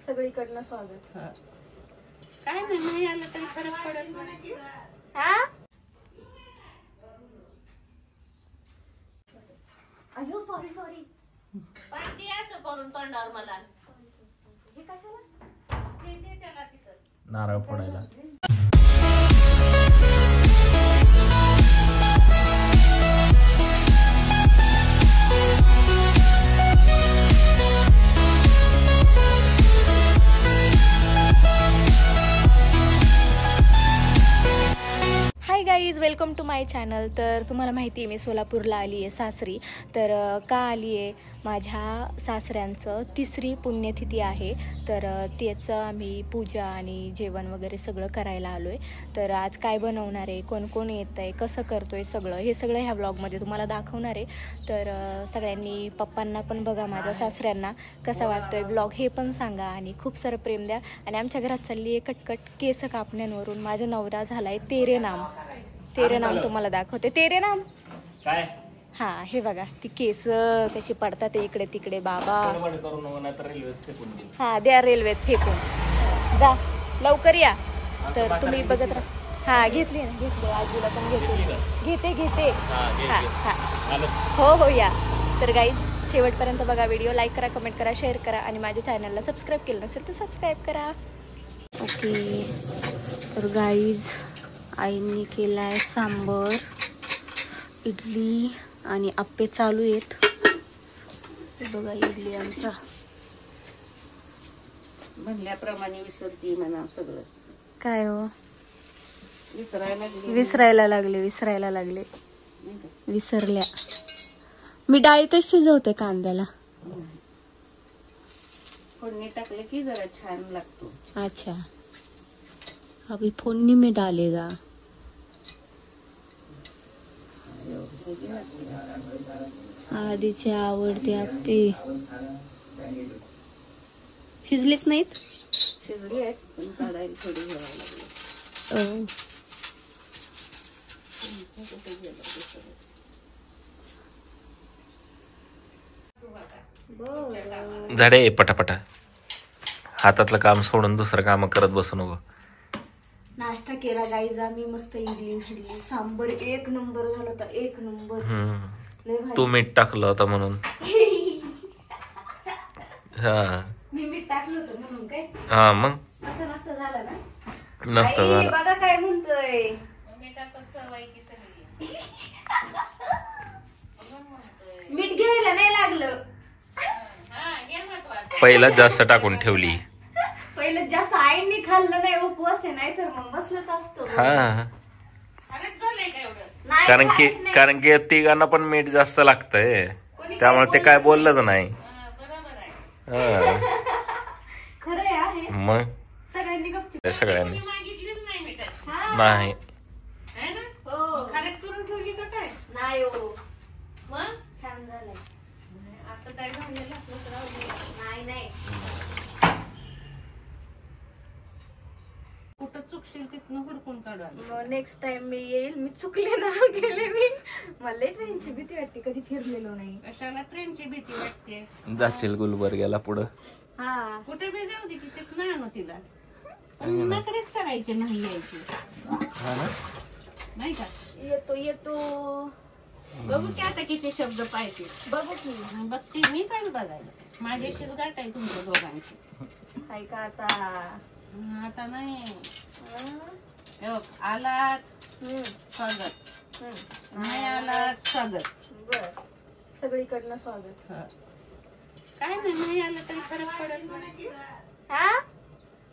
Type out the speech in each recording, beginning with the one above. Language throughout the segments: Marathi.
सगळीकडनं स्वागत. काय नाही आलं तरी फरक पडेल. अयो सॉरी सॉरी. पाठी असं करून तोंडावर मला हे कशाला? ते त्याला तिथं नारळ फोडायला. Hi guys, welcome to my channel. तर तुम्हाला माहिती आहे मी सोलापूरला आली आहे सासरी. तर का आली आहे, माझ्या सासऱ्यांचं 3री पुण्यतिथी आहे. तर त्याचं आम्ही पूजा आणि जेवण वगैरे सगळं करायला आलो आहे. तर आज काय बनवणार आहे, कोण कोण येतं आहे, कसं करतो आहे सगळं, हे सगळं ह्या व्लॉगमध्ये तुम्हाला दाखवणार आहे. तर सगळ्यांनी पप्पांना पण बघा, माझ्या सासऱ्यांना कसा वाटतो आहे ब्लॉग हे पण सांगा आणि खूप सारं प्रेम द्या. आणि आमच्या घरात चालली आहे कटकट केस कापण्यांवरून. माझा नवरा झाला आहे तेरे नाम. तेरे नाम तुम्हाला दाखवते. तेरे नाम काय? हा, हे बघा ती केस कशी पडतात इकडे तिकडे. बाबा हा, द्या रेल्वेत फेकून. जा लवकर या. तर तुम्ही बघत राहा. हा, घेतली ना, घेतली. आजीला पण घेते. हा हा, हो हो या. तर गाईज शेवटपर्यंत बघा व्हिडिओ. लाईक करा, कमेंट करा, शेअर करा आणि माझ्या चॅनलला सबस्क्राईब केलं नसेल तर सबस्क्राईब करा. ओके. तर गाईज आईने केलाय सांबर, इडली आणि आप्पे चालू आहेत. बघा इडली आमचा म्हणल्याप्रमाणे विसरती म्हणा सगळं. काय हो, विसरायला विसरायला लागले. विसरल्या. मी डाळीतच शिजवते कांद्याला. फोडणी टाकले की जरा छान लागतो. अच्छा, अभी फोडणी में डालेगा. आधीचे आवडते आप्पे शिजलेच नाहीत. शिजली आहेत पण काढायला थोडी घ्यावं लागली. झाडे पटापटा. हातातलं काम सोडून दुसरं काम करत बसू नको. नाश्ता केला गाईज आम्ही. मस्त इडली झाली, सांबर एक नंबर झालं होता, एक नंबर. तू मीठ टाकलं होतं म्हणून. हा, मी मीठ टाकलं होतं म्हणून काय. हा मग असं नसतं झालं ना. नसतं झालं. बघा काय म्हणतोय. मीठ घ्यायला नाही लागलं. पहिला जास्त टाकून ठेवली. पहिलं जास्त आईंनी खाल्लं नाही, उपवास आहे, नाही तर मग बसलंच असतं. हा, कारण की तिघांना पण मीठ जास्त लागतंय, त्यामुळे ते काय बोललंच नाही. खरं आहे मग सगळ्यांनी गपचूप. सगळ्यांनी नाही. नाही हो, छान झालंय. असं काय झालेलं असलं तर नाही कुठं चुकशील तिथनं हुडकून काढा. नेक्स्ट टाइम मी येईल. मी चुकले ना, गेले मी. मला ट्रेनची भीती वाटते, कधी फिरलेलो नाही. कशाला ट्रेनची भीती वाटते. जाशील गुलबर्ग्याला पुढं. हा, कुठे बी जाऊ दे, तिथे नाही आणू तिला. नकरेच करायचे, नाही यायची. नाही का. येतो बघू की आता किती शब्द पाहिजे. बघू की. बघते मी चालू बघायला. माझ्याशीच गाठ आहे तुमच्या दोघांची. काय का आता नाही. आलात स्वागत, नाही आलात स्वागत. बर, सगळीकडनं स्वागत. काय नाही आलं तरी फरक पडेल. हा,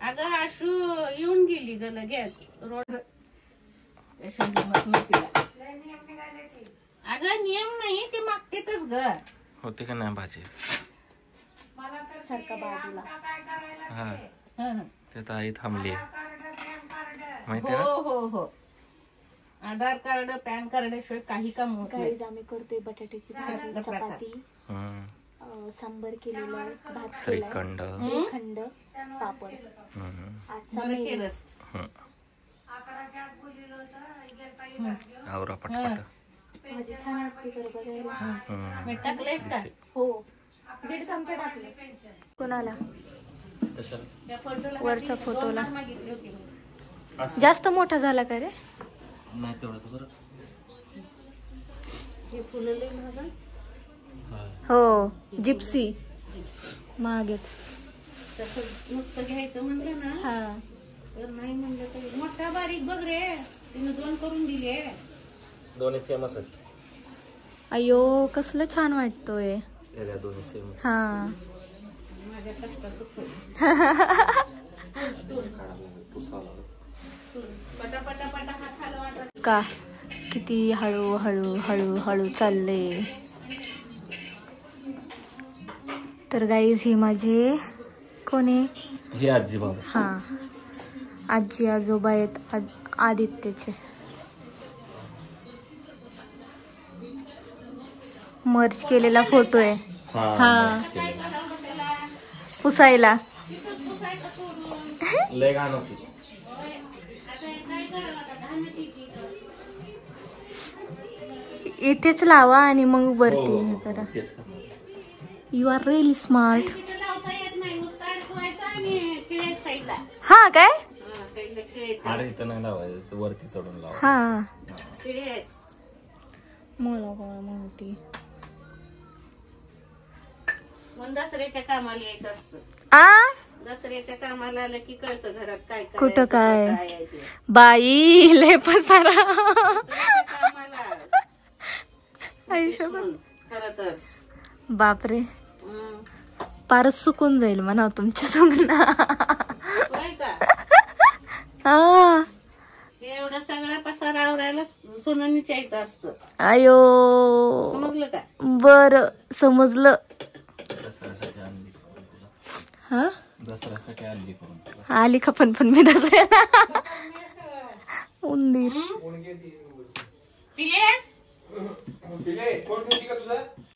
अगं आशू येऊन गेली ग लगेच रोड. अगं नियम नाही, ते मागतेच ग. होते का नाही भाजी सारखा बाजूला. हा, ते तर आई थांबली माहिती हो हो हो. आधार कार्ड, पॅन कार्ड शिवाय काही काम होत नाही. गाईज आम्ही करतोय बटाट्याची भाजी, चपाती, सांबर केलेलं, भात श्रीखंड, श्रीखंड, पापड. आजचा आवरा पटपट. भाजी छान वाटते खरं बघायला. मीठ टाकलंयस का? हो 1.5 चमचा टाकले. कोणाला? त्या फोटोला वरच्या फोटोला मागितली होती. जास्त मोठा झाला का रे? नाही तेवढं बरं. हे फुलं लय महाग आहे. हो जिप्सी मागेत. तसं नुसतं घ्यायचं म्हणलं ना हा तर नाही म्हणलं तरी मोठा बारीक बघ रे, तिने 2 करून दिले. दोन्ही सेमच आहेत. अयो कसलं छान वाटतोय. दोन्ही सेम. हा माझ्या कष्टाचं फळ. पटापटा पटा हात हलवा आता. का किती हळू हळू हळू हळू चालले. तर गाईज हे माझे कोणी हे आजी बाबा. हा आजी आजोबा आहेत आदित्यचे. मर्ज केलेला फोटो आहे. हा पुसायला लय घाण होती. इथेच लावा आणि मग वरती हे करा. You are really smart. तिथं लावता येत नाही, नुसतं अडकवायचं आणि खिळायचं साईडला. हा काय? हा, साईडला खिळायचं. अरे इथं नाही लावायचं, वरती चढून लावा. हा खिळायचं. मला कोण म्हणती. मग दसऱ्याच्या कामाला यायचं असतं. आ दसऱ्याच्या कामाला आलं की कळतं घरात काय करायचं, कुठं काय? कसं आहे ते. बाई लय पसारा. दसऱ्याच्या कामाला आयुष्य खरं तर बापरे हं. पारच सुकून जाईल म्हणा तुमची सुगना. होय का? हा एवढा सगळा पसारा आवरायला सोनानीच यायचं असतं. आयो समजलं का? बर समजलं. दसऱ्यासाठी आणली. हा दसऱ्यासाठी आणली करून. आली का पण मी दसऱ्याला. उंदीर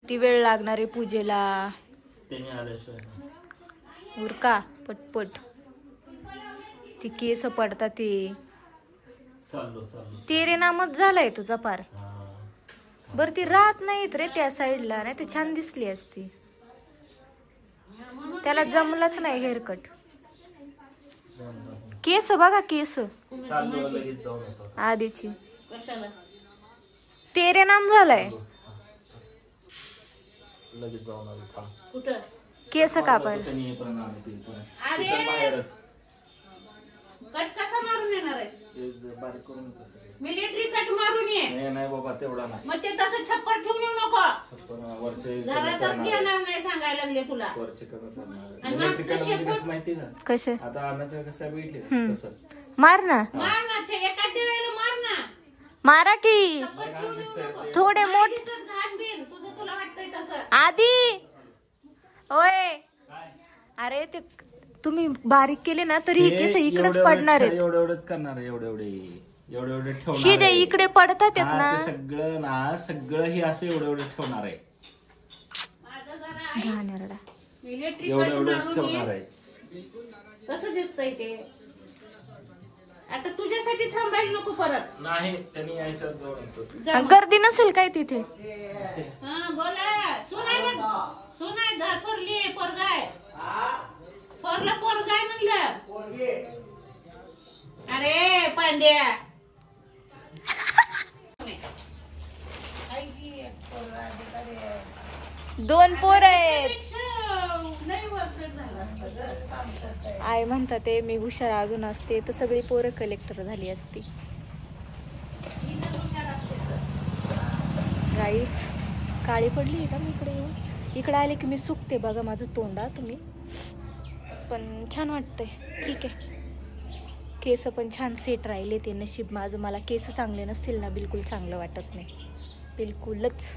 किती वेळ लागणार आहे पूजेला. त्याने आल्याशिवाय उरका पटपट. ती केस पडतात ते. चाललो. तेरे नामच झालाय तुझा पार. बर ती राहत नाहीत रे त्या साईडला, नाही तर छान दिसली असती. त्याला जमलंच नाही हेअरकट. केस बघा केस चाललो लगेच जाऊन येतो. आधीची. कशाला? तेरे नाम झालाय. लगेच जाऊन आलो. थांब. कुठं? केस कापायला. त्यांनी हे पण आणलं ते पण. अरे तिथं बाहेरच कट कसा मारून येणार आहेस? हे बारीक करून तसं. मिलिटरी कट मारून ये. नाही बाबा तेवढा नाही. मग ते तसं छप्पर ठेवून येऊ नको. छप्पन वरचे घरातच घेणार नाही सांगायला लागले तुला. वरचे कमी करणार. आणि इलेक्ट्रिकल मागचं म्हणजे शेपूट? कसं माहिती का? कसे आता आम्याचं कसं भेटले तसं. मार ना मार ना, एका वेळेला मार ना. मारा की छप्पर ठेवून येऊ नको. थोडे मोठ दिसत घाण बिन तुझं तुला वाटतंय तसं. आधी. ओय अरे ते तुम्ही बारीक केले ना तरी हे केस इकडेच पडणार आहेत. एवढं करणार एवढे ठेवणार ही जे आहे. इकडे पडतात आहेत हा, ना. ते सगळं हे असं एवढे ठेवणार आहे. माझं जरा घाणेरडा. मिलिटरी एवढंच कट ठेवणार मारून आहे. ये. कसं दिसतंय ते? आता तुझ्यासाठी थांबायला नको परत. नाही त्यांनी यायच्यात जाऊन येतो. जा मग. गर्दी नसेल काय तिथे. हा बोला. सुनाय बघ. सुनाय थोरली पोरगाय. थोरलं पोरगाय म्हणलं. अरे पांड्या. दोन पोर आहेत. नाही वरचढ झालं असतं गं. काम करताय. आई म्हणतात ते मी हुशार अजून असते तर सगळी पोरं कलेक्टर झाली असती. गाईच काळी पडली आहे का मी इकडे येऊन. इकडे आले की मी सुकते बघा माझं तोंडा तुम्ही. पण छान वाटतंय. ठीक आहे. केस पण छान सेट राहिले ते नशीब माझं. मला केस चांगले नसतील ना बिलकुल चांगलं वाटत नाही बिलकुलच.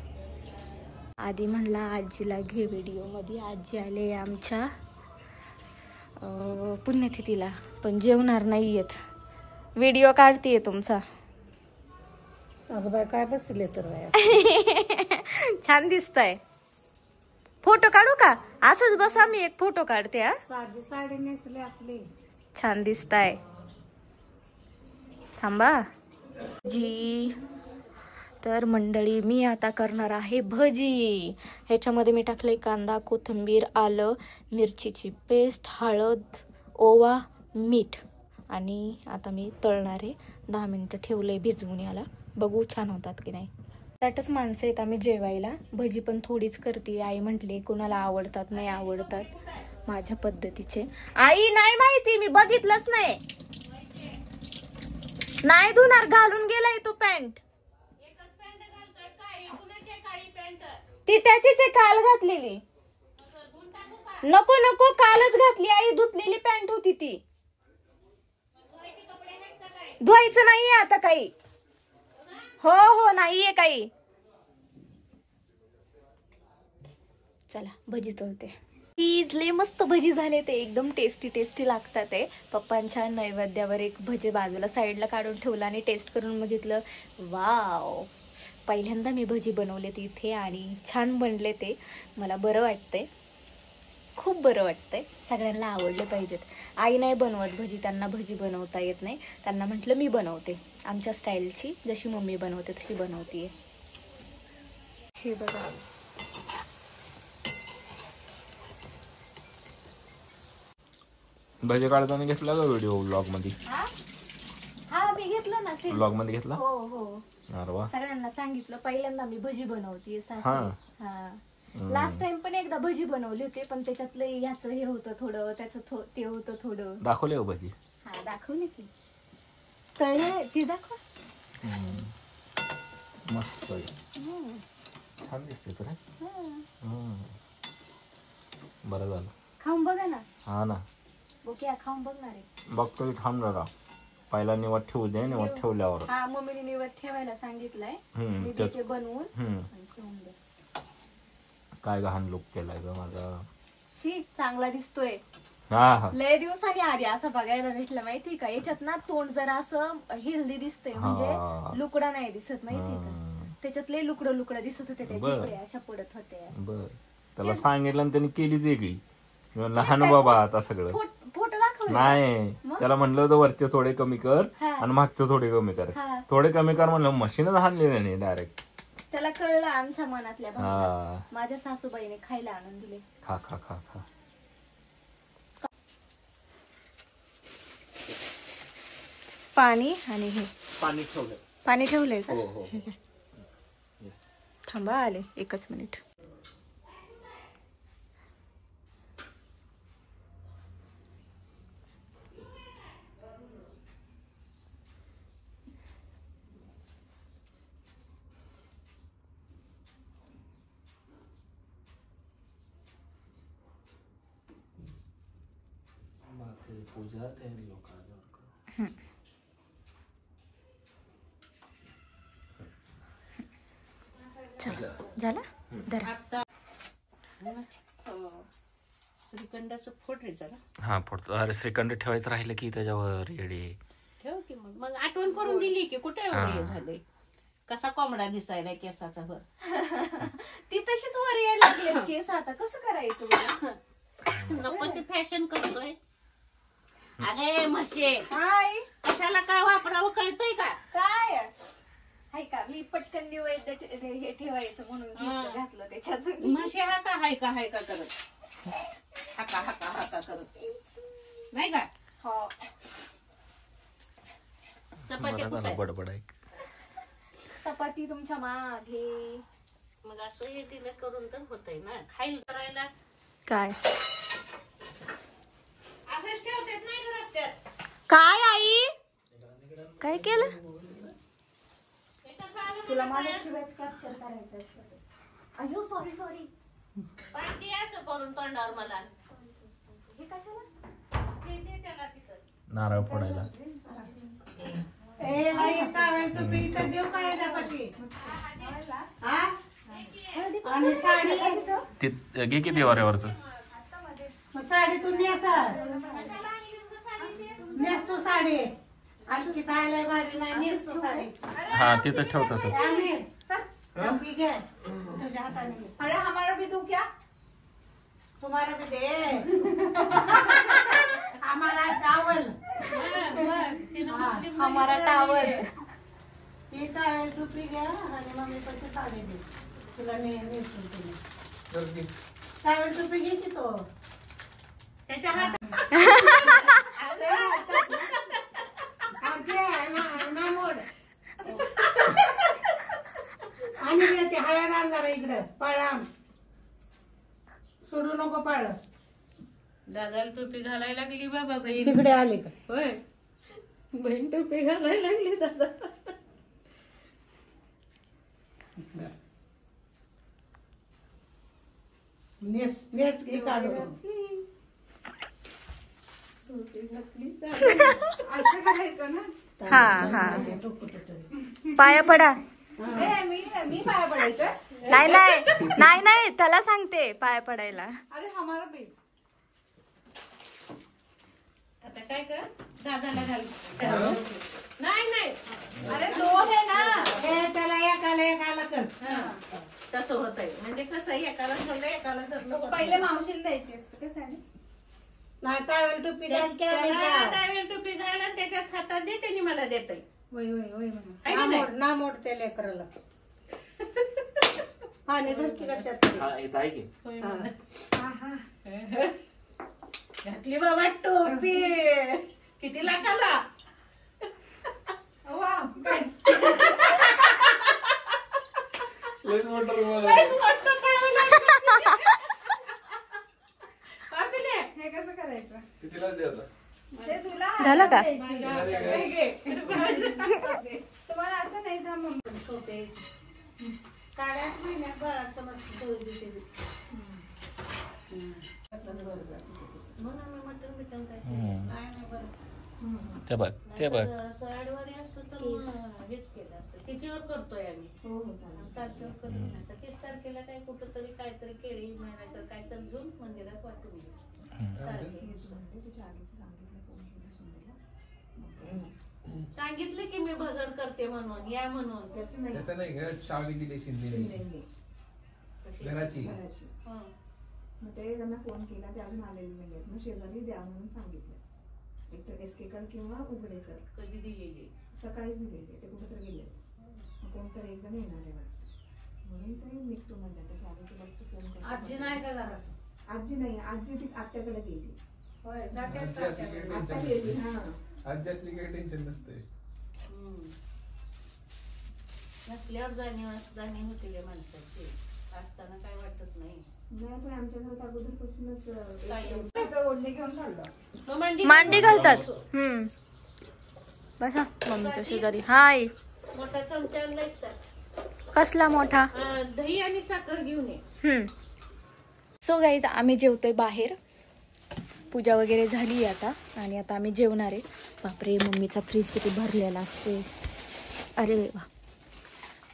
आधी म्हणला आजीला घे व्हिडिओमध्ये. आजी आले आमच्या पुण्यतिथीला पण जेवणार नाही आहेत. व्हिडिओ काढतीये तुमचा. अगं बाय काय बसले तर छान दिसताय. फोटो काढू का? असंच बसा मी एक फोटो काढते. हा साधी साडी नेसले आपली. छान दिसताय. थांबा जी तर मंडळी मी आता करणार आहे भजी. ह्याच्यामध्ये मी टाकले कांदा, कोथिंबीर, आलं, मिरचीची पेस्ट, हळद, ओवा, मीठ आणि आता मी तळणार आहे. 10 मिनिटं ठेवलंय भिजवून याला. बघू छान होतात की नाही. त्यातच माणसं आहेत आम्ही जेवायला. भजी पण थोडीच करते. आई म्हटली कुणाला आवडतात नाही आवडतात माझ्या पद्धतीचे. आई नाही माहिती, मी बघितलंच नाही. नाही धुणार, घालून गेलाय तो पॅन्ट. ती त्याचीच आहे, काल घातलेली. नको नको, कालच घातली आई. धुतलेली पॅन्ट होती ती. धुवायचं नाहीये आता काही. हो हो नाहीये काही. चला भजी तळते. लय मस्त भजी झाले ते, एकदम टेस्टी टेस्टी लागतात ते. पप्पांच्या नैवेद्यावर एक भजी बाजूला साईडला काढून ठेवलं आणि टेस्ट करून बघितलं. वाव, पहिल्यांदा मी भजी बनवले ते इथे आणि छान बनले ते. मला बरं वाटतंय, खूप बरं वाटतंय. सगळ्यांना आवडले पाहिजेत. आई नाही बनवत भजी, त्यांना भजी बनवता येत नाही. त्यांना म्हटलं मी बनवते आमच्या स्टाईलची, जशी मम्मी बनवते तशी बनवते. हे बघा, भजी काढताना घेतला का व्हिडिओ व्लॉग मध्ये? हा मी घेतलं ना व्लॉग मध्ये घेतला. हो हो, अरे वा. सगळ्यांना सांगितलं पहिल्यांदा मी भजी बनवते सासरी. हा लास्ट टाइम पण एकदा भजी बनवली होती, पण त्याच्यातलं ह्याचं हे होतं थोडं, त्याचं ते होतं थोडं. दाखवले हो भजी? हा दाखवली की. तळले ती दाखव. मस्त छान दिसते तर. बरं झालं. खाऊन बघा ना. हा ना, ओके खाऊन बघणार आहे. बघतो थांब जरा, पहिला निवड ठेवू दे. निवड ठेवल्यावर हा मम्मीने निवड ठेवायला सांगितलंय. मी त्याचे बनवून ठेवून दे. काय गहाण लुक केलाय ग माझा. शी चांगला दिसतोय. हा लय दिवसांनी आधी असं बघायला भेटलं माहिती का. याच्यात ना तोंड जरा असं हेल्दी दिसतंय, म्हणजे लुकडा नाही दिसत माहिती का. त्याच्यात लय लुकडं लुकडं दिसत होते, त्या अशा पडत होते. बर, त्याला सांगितलं आणि त्यांनी केलीच वेगळी. लहान बाबा आता सगळं फोटो दाखव नाही. त्याला म्हणलं होतं वरचे थोडे कमी कर आणि मागचे थोडे कमी कर. थोडे कमी कर म्हणलं, मशीनच आणली त्याने डायरेक्ट. त्याला कळलं आमच्या मनातल्या भावना. माझ्या सासूबाईने खायला आणून दिले. खा खा खा खा. पाणी आणि हे पाणी ठेवलं. पाणी ठेवलंय का? हो हो. थांबा आले, एकच मिनिट. पूजा झाला धरा. श्रीखंडाचं फोड रे जरा. हा फोडतो. अरे श्रीखंड ठेवायचं राहिलं की त्याच्यावर येडे ठेव की मग आठवण करून दिली की कुठे एवढे झाले. कसा कोंबडा दिसायला केसाचा वर. ती तशीच वर यायला लागली केस. आता कसं करायचं? नको ते फॅशन करतोय. अरे म्हशे, हाय कशाला काय वापरावं कळतंय का? काय हाय का, मी पटकन हे ठेवायचं म्हणून घातलं त्याच्यात. म्हशे हा का हाय का हाय का करत, हाका हाका हाका करत नाही का? हो. चपाती बडबड आहे. चपाती तुमच्या मागे. मग असं हे दिलं करून तर होतंय ना खायला करायला. काय असंच ठेवतात नाही का रस्त्यात? काय आई काय केलं? तुला माझ्याशिवायच कॅप्चर करायचं. अयो सॉरी सॉरी. पाणी असं करून तोंडावर मला. हे कशाला? ते दे त्याला तिथं. नारळ फोडायला. ए लाई कावळ टोपी इथं देऊ काय त्यापाशी? हा? आणि साडी ते घे की देवाऱ्यावरचं. साडी तू नेसा. नेस तू साडी. आणखी खायला भारी नाही. नेस तू साडी. हा तिथं ठेव तसं. टोपी घे तुझ्या हाताने. अरे हमारा भी दूं क्या? तुम्हाला भी दे. हमारा टावल. हमारा टावल. ती टावेल टोपी घ्या आणि मम्मी पण ती साडी दे तुला नेसून तुम्ही टावेल टोपी घे की तो त्याच्या हातात आणि इकडे ते हळद आण जरा इकडं पळाम सोडू नको पाळ दादाला टोपी घालायला लागली बाबा बहीण इकडे आले का होय बहीण टोपी घालायला लागली दादा नेस नेस की काढू असं करायचं ना हा हा पाया पडा मी पाया पडायचं नाही नाही नाही नाही त्याला सांगते पाया पडायला. अरे हमारा भी आता काय कर दादाला घाल नाही नाही अरे दोन आहे ना हे त्याला एकाला कर तसं होतंय म्हणजे कसं एकाला धरलं एकाला धरलं पहिले मावशीला द्यायची असते कसं आहे नाही टावेल टोपी घाल टावेल टोपी घाल आणि त्याच्याच हातात दे त्यांनी मला देतय वय वय वय म्हणा ना मोड त्या लेकराला पाणी धरकी कशात घातली बाबा टोपी किती लाखाला हे कसं करायचं ते तुला झालं का? तुम्हाला असं नाही थांब साड्या महिन्यात बराच मस्त म्हणून मी मटण बिटन काय नाही बरं ते बघ ते बघ साडीवारी असतो तर हेच केलं असतं तिथीवर करतोय आम्ही हो हो चालेल तारखेवर करून नाही तर 30 तारखेला काय कुठं तरी काहीतरी केळी नाही तर काहीतरी घेऊन मंदिरात वाटून सांगितलं की मी भगर करते म्हणून या म्हणून त्याचं नाही घर चावी दिली शिंदे घराची हं. मग ते त्यांना फोन केला ते अजून आलेले नाही मग शेजारी द्या म्हणून सांगितलं एक तर एसके कड किंवा उघडेकड कधी दिलेली सकाळीच दिलेले ते कुठेतरी गेले मग कोणतरी एक जण येणार आहे वाटतं म्हणून ते निघतो म्हणलं त्याच्या आधी तुला फोन करतो आजी नाही का घरात आजी नाही आजी ती आत्याकडे गेली होय जात्यात आजी असली काही आता टेन्शन गेली हा नसते. आजी असली काही टेन्शन नसते नसल्यावर जाणीव होती माणसाची असताना काय वाटत नाही नाही पण आमच्या घरात अगोदरपासूनच ओढणी घेऊन खाल्लं मांडी घालतात. बसा मम्मीच्या शेजारी. हाय मोठा चमचा आणलायस का कसला मोठा. दही आणि साखर घेऊन ये. सो गाईज आम्ही जेवतोय बाहेर. पूजा वगैरे झाली आता आणि आता आम्ही जेवणार आहे. बापरे मम्मीचा फ्रीज किती भरलेला असतो. अरे वा.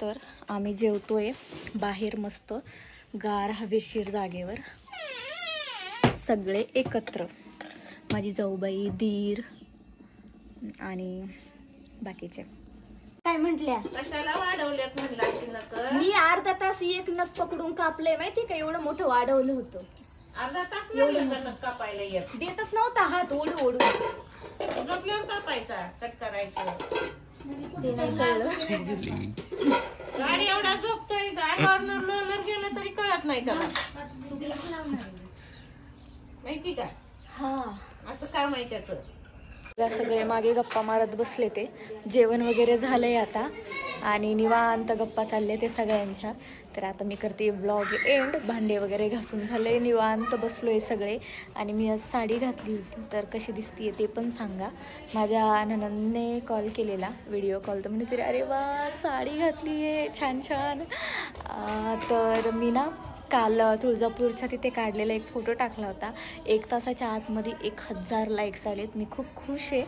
तर आम्ही जेवतोय बाहेर मस्त गार हवेशीर जागेवर सगळे एकत्र. माझी जाऊबाई दीर आणि बाकीचे. काय म्हंटल्या कशाला वाढवल्यात म्हणलं अशी नकर. मी अर्धा तास एक नख पकडून कापलंय माहिती का. एवढं मोठं वाढवलं होतं. अर्धा तास लागला का नख कापायला येत देतच नव्हता हात ओढू ओढू. झोपल्यावर कापायचा कट करायचं ते नाही कळलं. गाडी एवढा झोपतोय गाडीवर रोलर गेलं तरी कळत नाही त्याला माहिती का. हा असं काम आहे त्याचं. सगळे मागे गप्पा मारत बसले ते. जेवण वगैरे झालंय आता आणि निवांत गप्पा चालले ते सगळ्यांच्या. तर आता मी करते ब्लॉग एंड. भांडे वगैरे घासून झाले निवांत बसलोय सगळे. आणि मी आज साडी घातली होती तर कशी दिसतीये ते पण सांगा. माझ्या ननंदने कॉल केलेला व्हिडिओ कॉल तर म्हणे तरी अरे वा साडी घातली आहे छान छान. तर मी ना काल तुळजापूरच्या तिथे काढलेला एक फोटो टाकला होता. 1 तासाच्या आतमध्ये 1000 लाईक्स आलेत. मी खूप खुश आहे.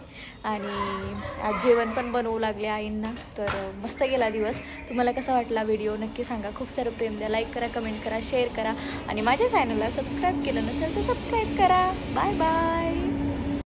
आणि आज जेवण पण बनवू लागले आईंना. तर मस्त गेला दिवस. तुम्हाला कसा वाटला व्हिडिओ नक्की सांगा. खूप सारं प्रेम द्या. लाईक करा, कमेंट करा, शेअर करा आणि माझ्या चॅनलला सबस्क्राईब केलं नसेल तर सबस्क्राईब करा. Bye bye.